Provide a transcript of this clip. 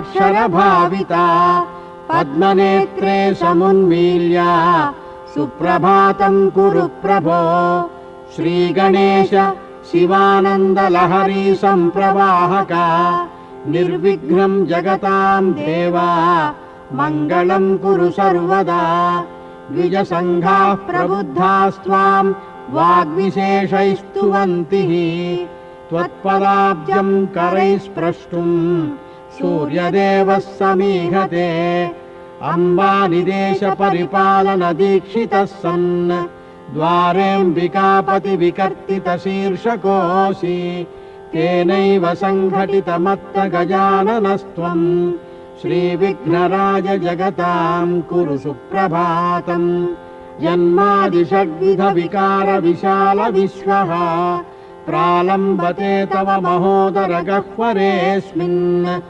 पद्माक्षरभाविता पद्मनेत्रे समुन्मील्य सुप्रभातं कुरु प्रभो। श्रीगणेश शिवानन्दलहरी सम्प्रवाहका निर्विघ्नं जगतां देवा मङ्गलं कुरु सर्वदा। द्विजसङ्घाः प्रबुद्धास्त्वां वाग्विशेषैस्तुवन्ति त्वत्पदाब्जं करैः स्प्रष्टुं सूर्यदेवः समीहते। अम्बानिदेश परिपालनदीक्षितः सन् द्वारेऽम्बिकापतिविकर्तितशीर्षकोऽसि तेनैव सङ्घटितमत्तगजाननस्त्वं। श्रीविघ्नराज जगतां कुरु सुप्रभातम्। जन्मादिषड्विधविकारविशालविश्वः प्रालम्बते तव महोदरगह्वरेऽस्मिन्।